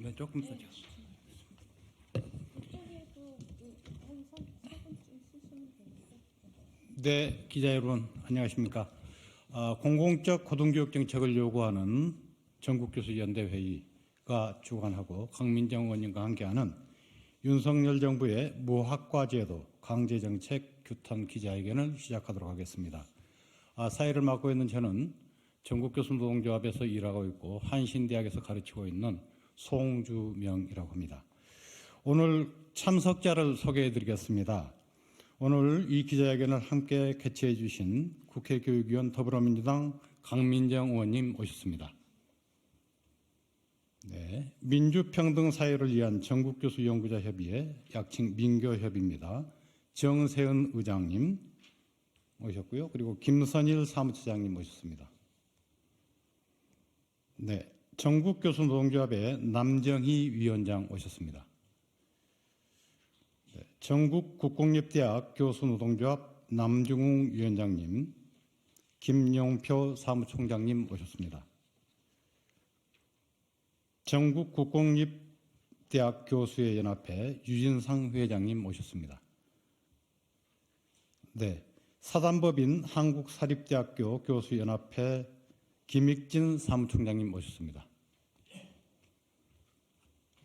네, 조금 더 줘. 네, 기자 여러분 안녕하십니까? 공공적 고등교육 정책을 요구하는 전국교수연대회의가 주관하고 강민정 의원님과 함께하는 윤석열 정부의 무학과제도 강제정책 규탄 기자회견을 시작하도록 하겠습니다. 사회를 맡고 있는 저는 전국교수노동조합에서 일하고 있고 한신대학에서 가르치고 있는 송주명이라고 합니다. 오늘 참석자를 소개해 드리겠습니다. 오늘 이 기자회견을 함께 개최해 주신 국회교육위원 더불어민주당 강민정 의원님 오셨습니다. 네, 민주평등사회를 위한 전국교수연구자협의회 약칭 민교협입니다. 정세은 의장님 오셨고요. 그리고 김선일 사무처장님 오셨습니다. 네, 전국교수노동조합의 남정희 위원장 오셨습니다. 네, 전국국공립대학 교수노동조합 남중웅 위원장님, 김용표 사무총장님 오셨습니다. 전국국공립대학 교수의 연합회 유진상 회장님 오셨습니다. 네, 사단법인 한국사립대학교 교수연합회 김익진 사무총장님 오셨습니다.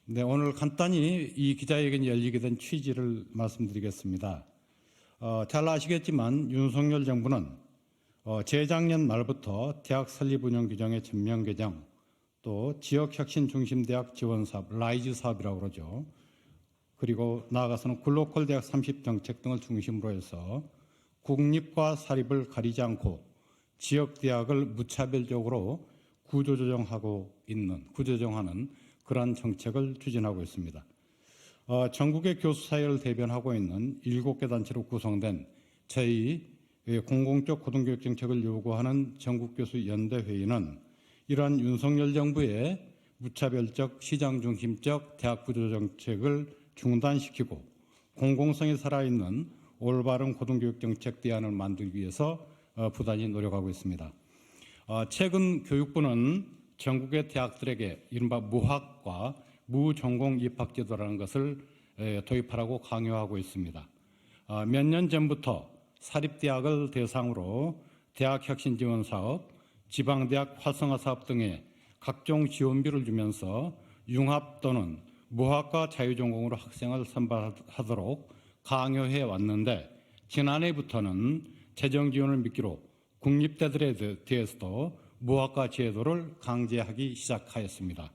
네, 오늘 간단히 이 기자회견이 열리게 된 취지를 말씀드리겠습니다. 잘 아시겠지만 윤석열 정부는 재작년 말부터 대학 설립 운영 규정의 전면 개정, 또 지역혁신 중심 대학 지원 사업, 라이즈 사업이라고 그러죠. 그리고 나아가서는 글로컬 대학 30 정책 등을 중심으로 해서 국립과 사립을 가리지 않고 지역 대학을 무차별적으로 구조조정하는 그러한 정책을 추진하고 있습니다. 전국의 교수사회를 대변하고 있는 7개 단체로 구성된 저희 공공적 고등교육 정책을 요구하는 전국교수연대회의는 이러한 윤석열 정부의 무차별적 시장중심적 대학 구조정책을 중단시키고 공공성이 살아있는 올바른 고등교육 정책 대안을 만들기 위해서 부단히 노력하고 있습니다. 최근 교육부는 전국의 대학들에게 이른바 무학과 무전공 입학제도라는 것을 도입하라고 강요하고 있습니다. 몇 년 전부터 사립대학을 대상으로 대학혁신지원사업, 지방대학 활성화사업 등의 각종 지원비를 주면서 융합 또는 무학과 자유전공으로 학생을 선발하도록 강요해 왔는데 지난해부터는 재정 지원을 미끼로 국립대들에 대해서도 무학과 제도를 강제하기 시작하였습니다.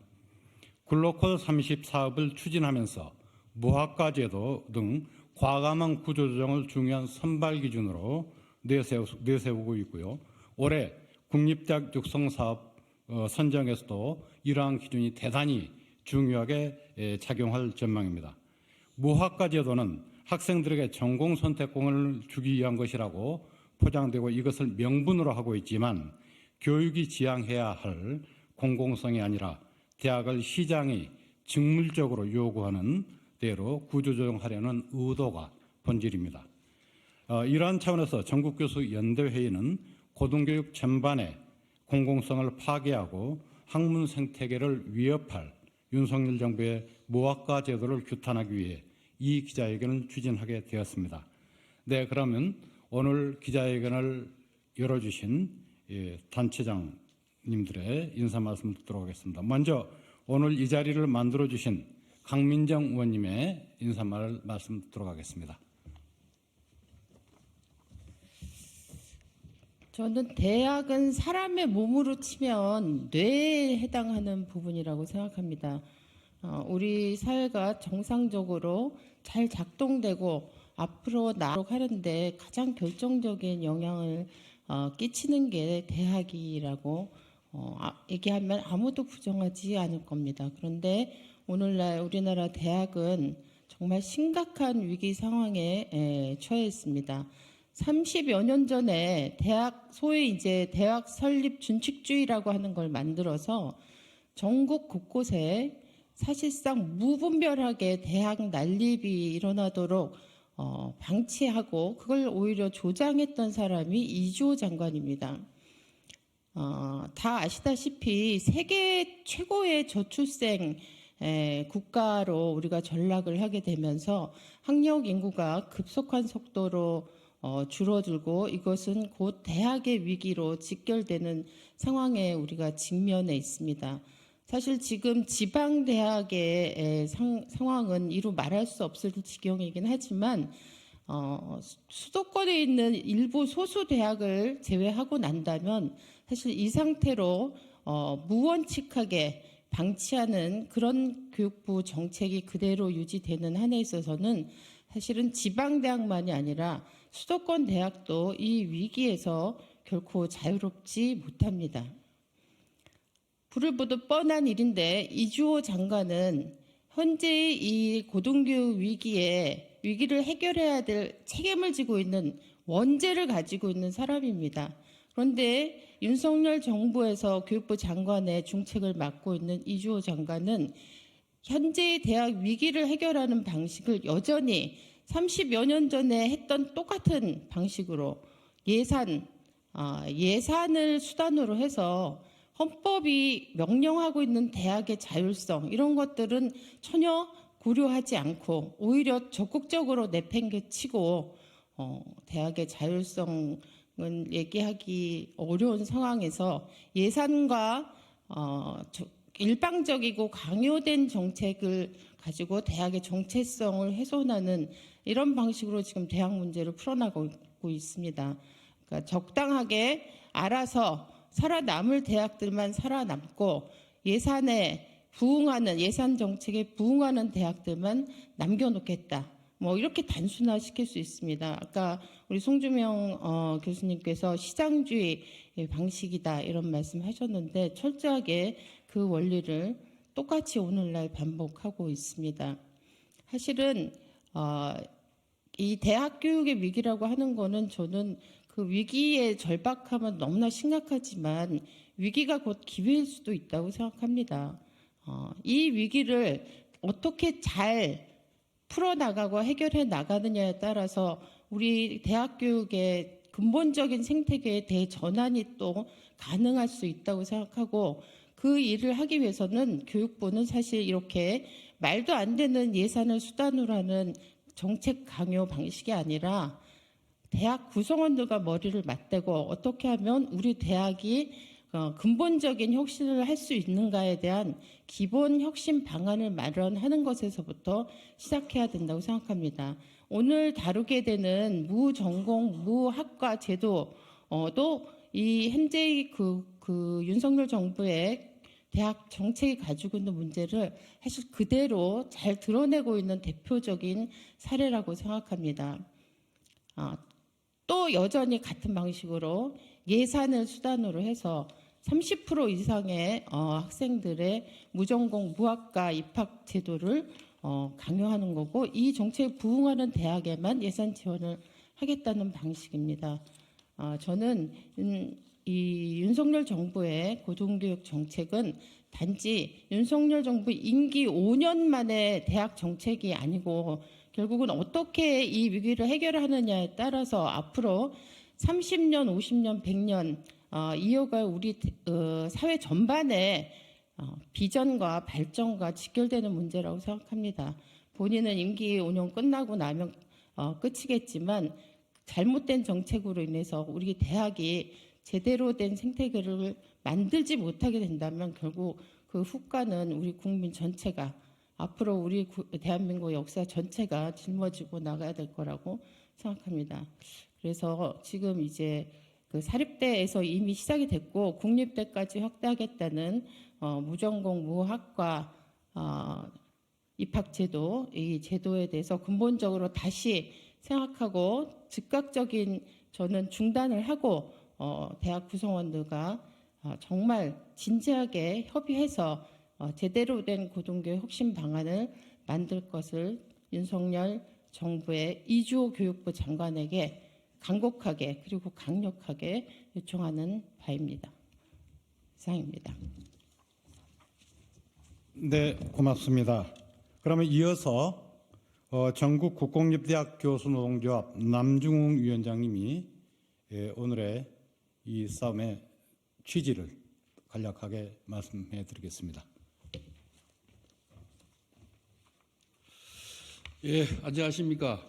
글로컬 30 사업을 추진하면서 무학과 제도 등 과감한 구조조정을 중요한 선발 기준으로 내세우고 있고요. 올해 국립대학 육성사업 선정에서도 이러한 기준이 대단히 중요하게 작용할 전망입니다. 무학과 제도는 학생들에게 전공 선택권을 주기 위한 것이라고 포장되고 이것을 명분으로 하고 있지만 교육이 지향해야 할 공공성이 아니라 대학을 시장이 직물적으로 요구하는 대로 구조조정하려는 의도가 본질입니다. 이러한 차원에서 전국교수연대회의는 고등교육 전반의 공공성을 파괴하고 학문 생태계를 위협할 윤석열 정부의 무학과 제도를 규탄하기 위해 이 기자회견을 추진하게 되었습니다. 그러면 오늘 기자회견을 열어주신 단체장님들의 인사 말씀 듣도록 하겠습니다. 먼저 오늘 이 자리를 만들어주신 강민정 의원님의 인사말 말씀 듣도록 하겠습니다. 저는 대학은 사람의 몸으로 치면 뇌에 해당하는 부분이라고 생각합니다. 우리 사회가 정상적으로 잘 작동되고 앞으로 나아가도록 하는데 가장 결정적인 영향을 끼치는 게 대학이라고 얘기하면 아무도 부정하지 않을 겁니다. 그런데 오늘날 우리나라 대학은 정말 심각한 위기 상황에 처해 있습니다. 30여 년 전에 소위 이제 대학 설립 준칙주의라고 하는 걸 만들어서 전국 곳곳에 사실상 무분별하게 대학 난립이 일어나도록 방치하고 그걸 오히려 조장했던 사람이 이주호 장관입니다. 다 아시다시피 세계 최고의 저출생 국가로 우리가 전락을 하게 되면서 학력 인구가 급속한 속도로 줄어들고 이것은 곧 대학의 위기로 직결되는 상황에 우리가 직면해 있습니다. 사실 지금 지방 대학의 상황은 이루 말할 수 없을 지경이긴 하지만 수도권에 있는 일부 소수 대학을 제외하고 난다면 사실 이 상태로 무원칙하게 방치하는 그런 교육부 정책이 그대로 유지되는 한에 있어서는 사실은 지방 대학만이 아니라 수도권 대학도 이 위기에서 결코 자유롭지 못합니다. 불을 보듯 뻔한 일인데 이주호 장관은 현재의 이 고등교육 위기를 해결해야 될 책임을 지고 있는 원죄를 가지고 있는 사람입니다. 그런데 윤석열 정부에서 교육부 장관의 중책을 맡고 있는 이주호 장관은 현재의 대학 위기를 해결하는 방식을 여전히 30여 년 전에 했던 똑같은 방식으로 예산을 수단으로 해서 헌법이 명령하고 있는 대학의 자율성 이런 것들은 전혀 고려하지 않고 오히려 적극적으로 내팽개치고 대학의 자율성은 얘기하기 어려운 상황에서 예산과 일방적이고 강요된 정책을 가지고 대학의 정체성을 훼손하는 이런 방식으로 지금 대학 문제를 풀어나가고 있습니다. 그러니까 적당하게 알아서 살아남을 대학들만 살아남고 예산에 부응하는 예산 정책에 부응하는 대학들만 남겨놓겠다. 뭐 이렇게 단순화시킬 수 있습니다. 아까 우리 송주명 교수님께서 시장주의 방식이다 이런 말씀하셨는데 철저하게 그 원리를 똑같이 오늘날 반복하고 있습니다. 사실은 이 대학 교육의 위기라고 하는 거는 저는 그 위기의 절박함은 너무나 심각하지만 위기가 곧 기회일 수도 있다고 생각합니다. 이 위기를 어떻게 잘 풀어나가고 해결해 나가느냐에 따라서 우리 대학 교육의 근본적인 생태계의 대전환이 또 가능할 수 있다고 생각하고 그 일을 하기 위해서는 교육부는 사실 이렇게 말도 안 되는 예산을 수단으로 하는 정책 강요 방식이 아니라 대학 구성원들과 머리를 맞대고 어떻게 하면 우리 대학이 근본적인 혁신을 할 수 있는가에 대한 기본 혁신 방안을 마련하는 것에서부터 시작해야 된다고 생각합니다. 오늘 다루게 되는 무전공, 무학과 제도도 이 현재의 그 윤석열 정부의 대학 정책이 가지고 있는 문제를 사실 그대로 잘 드러내고 있는 대표적인 사례라고 생각합니다. 또 여전히 같은 방식으로 예산을 수단으로 해서 30% 이상의 학생들의 무전공 무학과 입학 제도를 강요하는 거고 이 정책에 부응하는 대학에만 예산 지원을 하겠다는 방식입니다. 저는 이 윤석열 정부의 고등교육 정책은 단지 윤석열 정부 임기 5년 만에 대학 정책이 아니고 결국은 어떻게 이 위기를 해결하느냐에 따라서 앞으로 30년, 50년, 100년 이어갈 우리 사회 전반의 비전과 발전과 직결되는 문제라고 생각합니다. 본인은 임기 5년 끝나고 나면 끝이겠지만 잘못된 정책으로 인해서 우리 대학이 제대로 된 생태계를 만들지 못하게 된다면 결국 그 후과는 우리 국민 전체가 앞으로 우리 대한민국 역사 전체가 짊어지고 나가야 될 거라고 생각합니다. 그래서 지금 이제 그 사립대에서 이미 시작이 됐고 국립대까지 확대하겠다는 무전공 무학과 입학제도 이 제도에 대해서 근본적으로 다시 생각하고 즉각적인 저는 중단을 하고 대학 구성원들과 정말 진지하게 협의해서 제대로 된 고등교육 혁신 방안을 만들 것을 윤석열 정부의 이주호 교육부 장관에게 간곡하게 그리고 강력하게 요청하는 바입니다. 이상입니다. 네, 고맙습니다. 그러면 이어서 전국 국공립대학 교수노동조합 남중웅 위원장님이 오늘의 이 싸움의 취지를 간략하게 말씀해 드리겠습니다. 예, 안녕하십니까.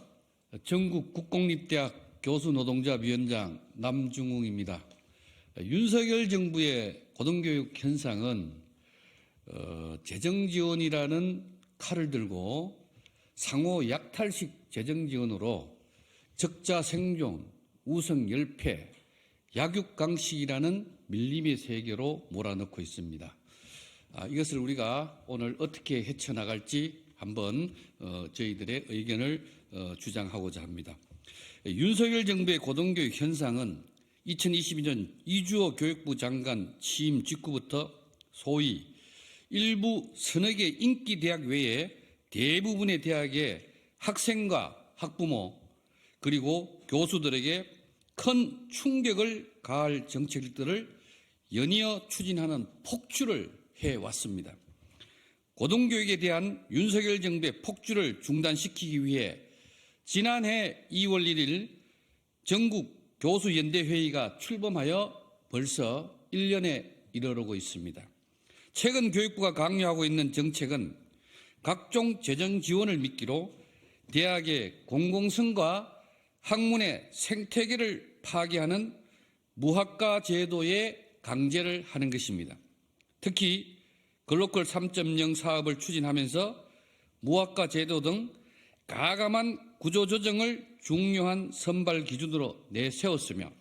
전국 국공립대학 교수노동자위원장 남중웅입니다. 윤석열 정부의 고등교육 현상은 재정지원이라는 칼을 들고 상호 약탈식 재정지원으로 적자 생존, 우성 열패, 약육강식이라는 밀림의 세계로 몰아넣고 있습니다. 이것을 우리가 오늘 어떻게 헤쳐나갈지 한번 저희들의 의견을 주장하고자 합니다. 윤석열 정부의 고등교육 현상은 2022년 이주호 교육부 장관 취임 직후부터 소위 일부 서너 개 인기 대학 외에 대부분의 대학의 학생과 학부모 그리고 교수들에게 큰 충격을 가할 정책들을 연이어 추진하는 폭주를 해왔습니다. 고등교육에 대한 윤석열 정부의 폭주를 중단시키기 위해 지난해 2월 1일 전국 교수연대회의가 출범하여 벌써 1년에 이르르고 있습니다. 최근 교육부가 강요하고 있는 정책은 각종 재정 지원을 미끼로 대학의 공공성과 학문의 생태계를 파괴하는 무학과 제도의 강제를 하는 것입니다. 특히 글로컬 3.0 사업을 추진하면서 무학과 제도 등 가감한 구조조정을 중요한 선발 기준으로 내세웠으며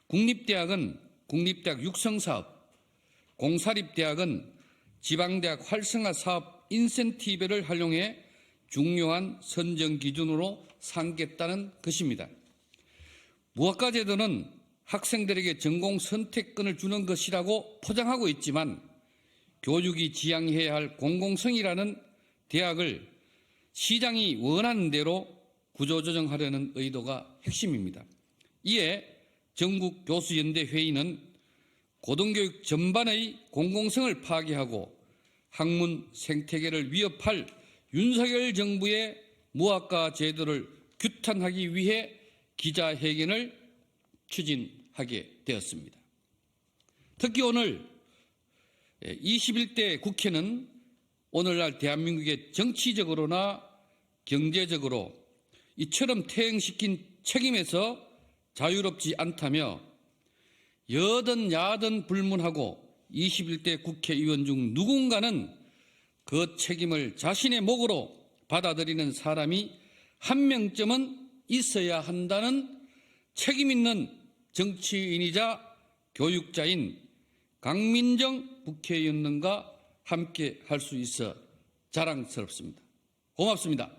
국립대학은 국립대학 육성사업, 공사립대학은 지방대학 활성화 사업 인센티브를 활용해 중요한 선정 기준으로 삼겠다는 것입니다. 무학과 제도는 학생들에게 전공 선택권을 주는 것이라고 포장하고 있지만 교육이 지향해야 할 공공성이라는 대학을 시장이 원하는 대로 구조조정하려는 의도가 핵심입니다. 이에 전국교수연대회의는 고등교육 전반의 공공성을 파괴하고 학문 생태계를 위협할 윤석열 정부의 무학과 제도를 규탄하기 위해 기자회견을 추진하게 되었습니다. 특히 오늘 21대 국회는 오늘날 대한민국의 정치적으로나 경제적으로 이처럼 퇴행시킨 책임에서 자유롭지 않다며 여든 야든 불문하고 21대 국회의원 중 누군가는 그 책임을 자신의 몫으로 받아들이는 사람이 한 명쯤은 있어야 한다는 책임 있는 정치인이자 교육자인 강민정 국회의원님과 함께 할 수 있어 자랑스럽습니다. 고맙습니다.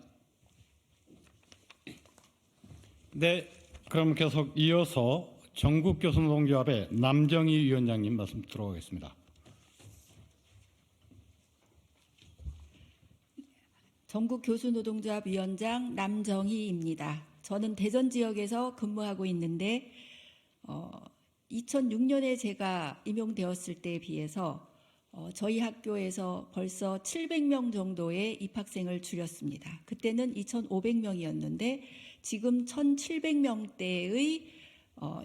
네, 그럼 계속 이어서 전국교수노동조합의 남정희 위원장님 말씀 들어보겠습니다. 전국교수노동조합 위원장 남정희입니다. 저는 대전 지역에서 근무하고 있는데 2006년에 제가 임용되었을 때에 비해서 저희 학교에서 벌써 700명 정도의 입학생을 줄였습니다. 그때는 2,500명이었는데 지금 1,700명대의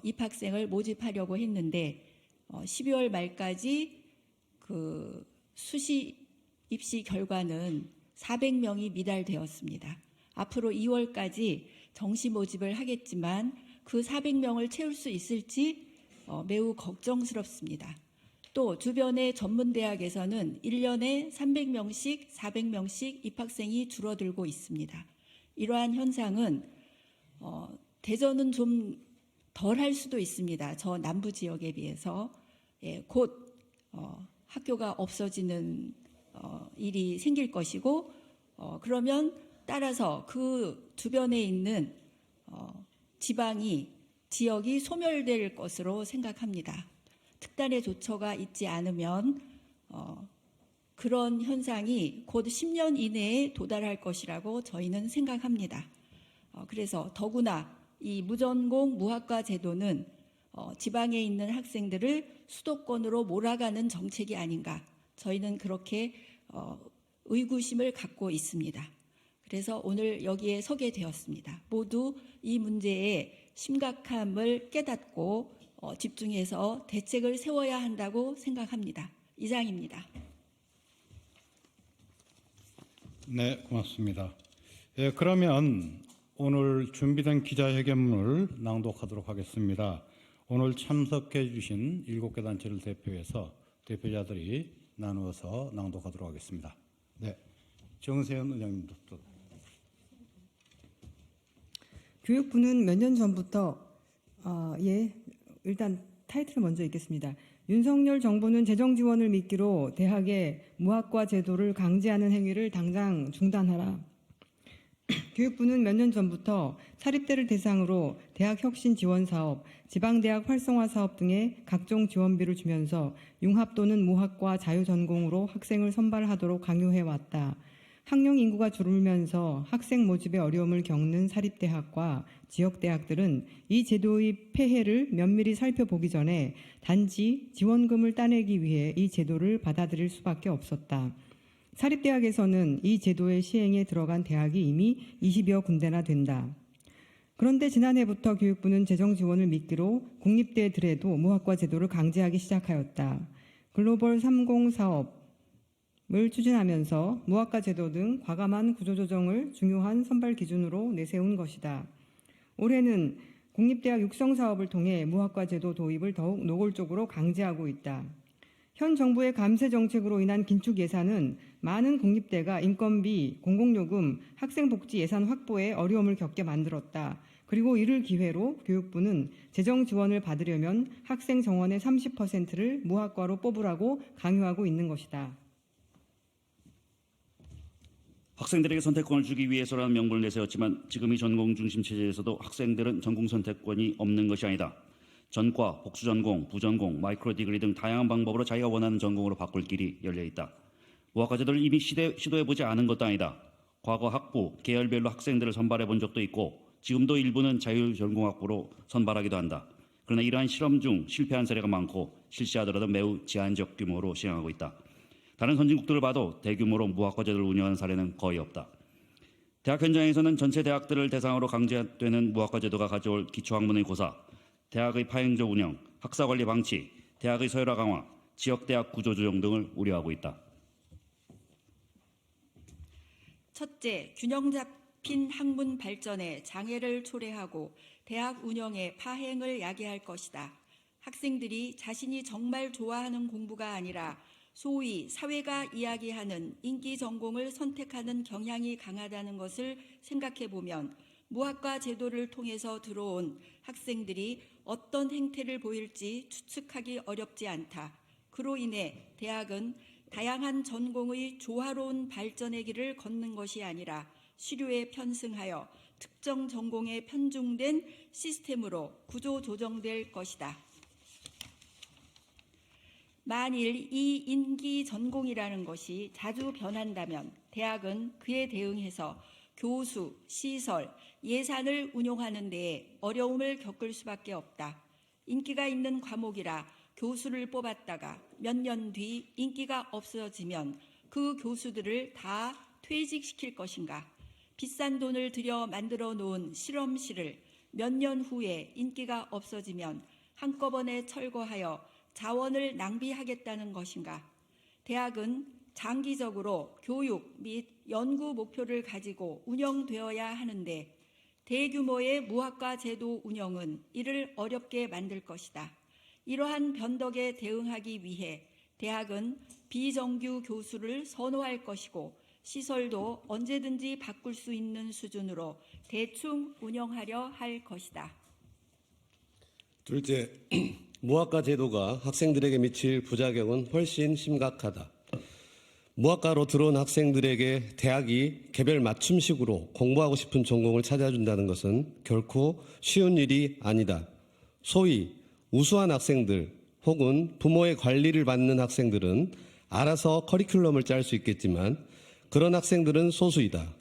입학생을 모집하려고 했는데 12월 말까지 그 수시 입시 결과는 400명이 미달되었습니다. 앞으로 2월까지 정시 모집을 하겠지만 그 400명을 채울 수 있을지 매우 걱정스럽습니다. 또 주변의 전문대학에서는 1년에 300명씩, 400명씩 입학생이 줄어들고 있습니다. 이러한 현상은 대전은 좀 덜할 수도 있습니다. 저 남부 지역에 비해서 곧 학교가 없어지는 일이 생길 것이고 그러면 따라서 그 주변에 있는 지역이 소멸될 것으로 생각합니다. 특단의 조처가 있지 않으면 그런 현상이 곧 10년 이내에 도달할 것이라고 저희는 생각합니다. 그래서 더구나 이 무전공 무학과 제도는 지방에 있는 학생들을 수도권으로 몰아가는 정책이 아닌가, 저희는 그렇게 의구심을 갖고 있습니다. 그래서 오늘 여기에 서게 되었습니다. 모두 이 문제의 심각함을 깨닫고 집중해서 대책을 세워야 한다고 생각합니다. 이상입니다. 네, 고맙습니다. 예, 그러면 오늘 준비된 기자회견문을 낭독하도록 하겠습니다. 오늘 참석해 주신 7개 단체를 대표해서 대표자들이 나누어서 낭독하도록 하겠습니다. 네, 정세현 의장님부터. 교육부는 몇 년 전부터 일단 타이틀을 먼저 읽겠습니다. 윤석열 정부는 재정 지원을 미끼로 대학의 무학과 제도를 강제하는 행위를 당장 중단하라. 교육부는 몇 년 전부터 사립대를 대상으로 대학 혁신 지원 사업, 지방대학 활성화 사업 등의 각종 지원비를 주면서 융합 또는 무학과 자유전공으로 학생을 선발하도록 강요해왔다. 학령 인구가 줄면서 학생 모집에 어려움을 겪는 사립대학과 지역대학들은 이 제도의 폐해를 면밀히 살펴보기 전에 단지 지원금을 따내기 위해 이 제도를 받아들일 수밖에 없었다. 사립대학에서는 이 제도의 시행에 들어간 대학이 이미 20여 군데나 된다. 그런데 지난해부터 교육부는 재정 지원을 미끼로 국립대들에도 무학과 제도를 강제하기 시작하였다. 글로벌 30 사업을 추진하면서 무학과 제도 등 과감한 구조조정을 중요한 선발 기준으로 내세운 것이다. 올해는 국립대학 육성 사업을 통해 무학과 제도 도입을 더욱 노골적으로 강제하고 있다. 현 정부의 감세 정책으로 인한 긴축 예산은 많은 국립대가 인건비, 공공요금, 학생복지 예산 확보에 어려움을 겪게 만들었다. 그리고 이를 기회로 교육부는 재정 지원을 받으려면 학생 정원의 30%를 무학과로 뽑으라고 강요하고 있는 것이다. 학생들에게 선택권을 주기 위해서라는 명분을 내세웠지만 지금 이 전공 중심 체제에서도 학생들은 전공 선택권이 없는 것이 아니다. 전과, 복수전공, 부전공, 마이크로 디그리 등 다양한 방법으로 자기가 원하는 전공으로 바꿀 길이 열려 있다. 무학과 제도를 이미 시도해보지 않은 것도 아니다. 과거 학부, 계열별로 학생들을 선발해 본 적도 있고 지금도 일부는 자유전공학부로 선발하기도 한다. 그러나 이러한 실험 중 실패한 사례가 많고 실시하더라도 매우 제한적 규모로 시행하고 있다. 다른 선진국들을 봐도 대규모로 무학과 제도를 운영하는 사례는 거의 없다. 대학 현장에서는 전체 대학들을 대상으로 강제되는 무학과 제도가 가져올 기초학문의 고사, 대학의 파행적 운영, 학사관리 방치, 대학의 서열화 강화, 지역대학 구조조정 등을 우려하고 있다. 첫째, 균형 잡힌 학문 발전에 장애를 초래하고 대학 운영의 파행을 야기할 것이다. 학생들이 자신이 정말 좋아하는 공부가 아니라 소위 사회가 이야기하는 인기 전공을 선택하는 경향이 강하다는 것을 생각해 보면 무학과 제도를 통해서 들어온 학생들이 어떤 행태를 보일지 추측하기 어렵지 않다. 그로 인해 대학은 다양한 전공의 조화로운 발전의 길을 걷는 것이 아니라 시류에 편승하여 특정 전공에 편중된 시스템으로 구조 조정될 것이다. 만일 이 인기 전공이라는 것이 자주 변한다면 대학은 그에 대응해서 교수, 시설, 예산을 운용하는 데에 어려움을 겪을 수밖에 없다. 인기가 있는 과목이라 교수를 뽑았다가 몇 년 뒤 인기가 없어지면 그 교수들을 다 퇴직시킬 것인가? 비싼 돈을 들여 만들어 놓은 실험실을 몇 년 후에 인기가 없어지면 한꺼번에 철거하여 자원을 낭비하겠다는 것인가? 대학은 장기적으로 교육 및 연구 목표를 가지고 운영되어야 하는데 대규모의 무학과 제도 운영은 이를 어렵게 만들 것이다. 이러한 변덕에 대응하기 위해 대학은 비정규 교수를 선호할 것이고 시설도 언제든지 바꿀 수 있는 수준으로 대충 운영하려 할 것이다. 둘째, 무학과 제도가 학생들에게 미칠 부작용은 훨씬 심각하다. 무학과로 들어온 학생들에게 대학이 개별 맞춤식으로 공부하고 싶은 전공을 찾아준다는 것은 결코 쉬운 일이 아니다. 소위 우수한 학생들 혹은 부모의 관리를 받는 학생들은 알아서 커리큘럼을 짤 수 있겠지만 그런 학생들은 소수이다.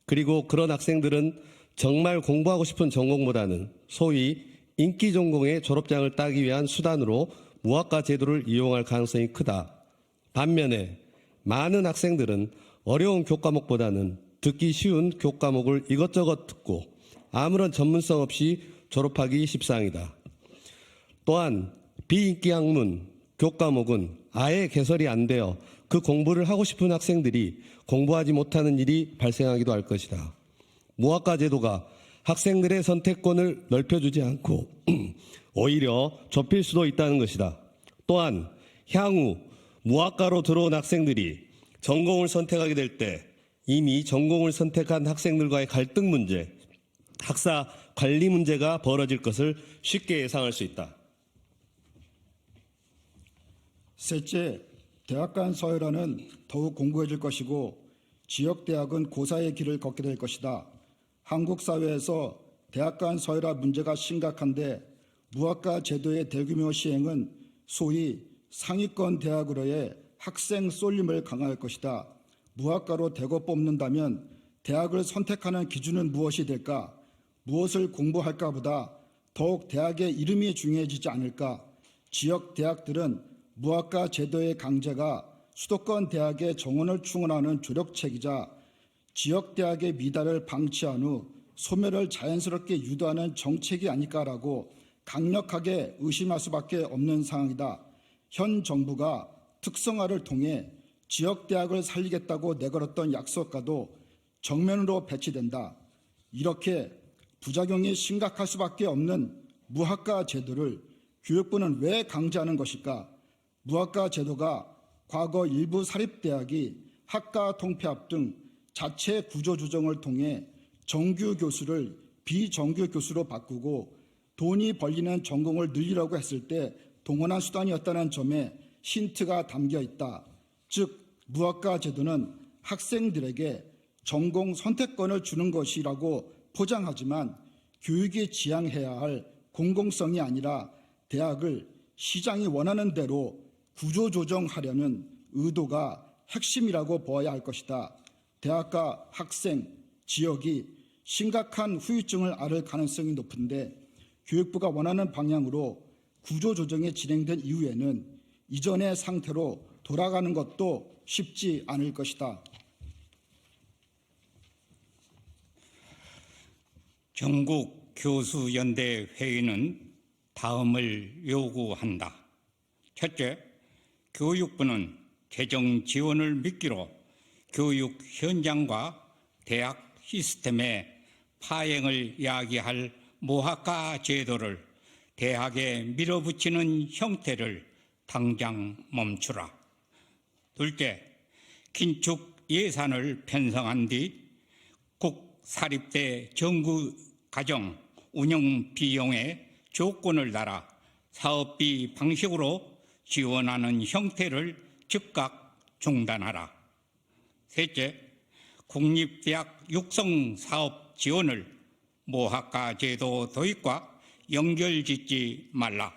그리고 그런 학생들은 정말 공부하고 싶은 전공보다는 소위 인기 전공의 졸업장을 따기 위한 수단으로 무학과 제도를 이용할 가능성이 크다. 반면에 많은 학생들은 어려운 교과목보다는 듣기 쉬운 교과목을 이것저것 듣고 아무런 전문성 없이 졸업하기 십상이다. 또한 비인기 학문, 교과목은 아예 개설이 안 되어 그 공부를 하고 싶은 학생들이 공부하지 못하는 일이 발생하기도 할 것이다. 무학과 제도가 학생들의 선택권을 넓혀주지 않고 오히려 좁힐 수도 있다는 것이다. 또한 향후 무학과로 들어온 학생들이 전공을 선택하게 될 때 이미 전공을 선택한 학생들과의 갈등 문제, 학사 관리 문제가 벌어질 것을 쉽게 예상할 수 있다. 셋째, 대학 간 서열화는 더욱 공고해질 것이고 지역대학은 고사의 길을 걷게 될 것이다. 한국 사회에서 대학 간 서열화 문제가 심각한데 무학과 제도의 대규모 시행은 소위 상위권 대학으로의 학생 쏠림을 강화할 것이다. 무학과로 대거 뽑는다면 대학을 선택하는 기준은 무엇이 될까? 무엇을 공부할까보다 더욱 대학의 이름이 중요해지지 않을까? 지역 대학들은 무학과 제도의 강제가 수도권 대학의 정원을 충원하는 조력책이자 지역 대학의 미달을 방치한 후 소멸을 자연스럽게 유도하는 정책이 아닐까라고 강력하게 의심할 수밖에 없는 상황이다. 현 정부가 특성화를 통해 지역 대학을 살리겠다고 내걸었던 약속과도 정면으로 배치된다. 이렇게 부작용이 심각할 수밖에 없는 무학과 제도를 교육부는 왜 강제하는 것일까? 무학과 제도가 과거 일부 사립대학이 학과 통폐합 등 자체 구조 조정을 통해 정규 교수를 비정규 교수로 바꾸고 돈이 벌리는 전공을 늘리려고 했을 때 동원한 수단이었다는 점에 힌트가 담겨 있다. 즉 무학과 제도는 학생들에게 전공 선택권을 주는 것이라고 포장하지만 교육이 지향해야 할 공공성이 아니라 대학을 시장이 원하는 대로 구조조정하려는 의도가 핵심이라고 보아야 할 것이다. 대학과 학생, 지역이 심각한 후유증을 앓을 가능성이 높은데 교육부가 원하는 방향으로 구조조정이 진행된 이후에는 이전의 상태로 돌아가는 것도 쉽지 않을 것이다. 전국교수연대 회의는 다음을 요구한다. 첫째, 교육부는 재정 지원을 미끼로 교육 현장과 대학 시스템의 파행을 야기할 무학과 제도를 대학에 밀어붙이는 형태를 당장 멈추라. 둘째, 긴축 예산을 편성한 뒤 국 사립대 정규 과정 운영 비용에 조건을 달아 사업비 방식으로 지원하는 형태를 즉각 중단하라. 셋째, 국립대학 육성 사업 지원을 무학과 제도 도입과 연결짓지 말라.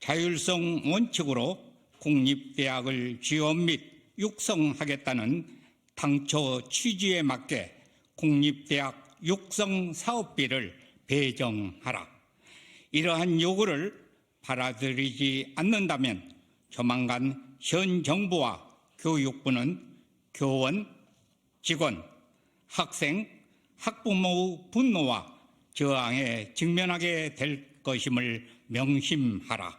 자율성 원칙으로 국립대학을 지원 및 육성하겠다는 당초 취지에 맞게 국립대학 육성 사업비를 배정하라. 이러한 요구를 받아들이지 않는다면 조만간 현 정부와 교육부는 교원, 직원, 학생, 학부모의 분노와 저항에 직면하게 될 것임을 명심하라.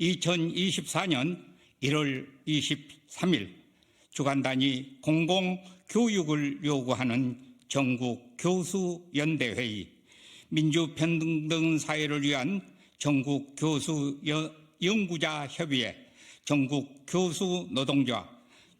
2024년 1월 23일 주간단위 공공교육을 요구하는 전국교수연대회의, 민주평등 사회를 위한 전국교수연구자협의회, 전국교수노동조합,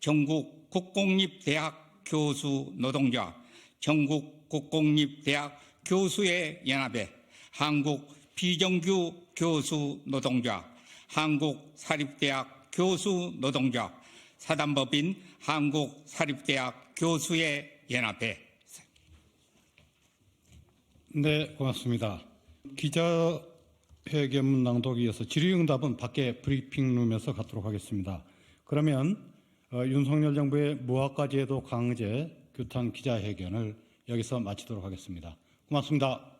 전국국공립대학 교수노동조합, 전국국공립대학 교수의 연합회, 한국비정규 교수노동조합, 한국사립대학 교수노동조합, 사단법인 한국사립대학 교수의 연합회. 네, 고맙습니다. 기자회견문 낭독에 이어서 질의응답은 밖에 브리핑룸에서 갖도록 하겠습니다. 그러면 윤석열 정부의 무학과 제도 강제 규탄 기자회견을 여기서 마치도록 하겠습니다. 고맙습니다.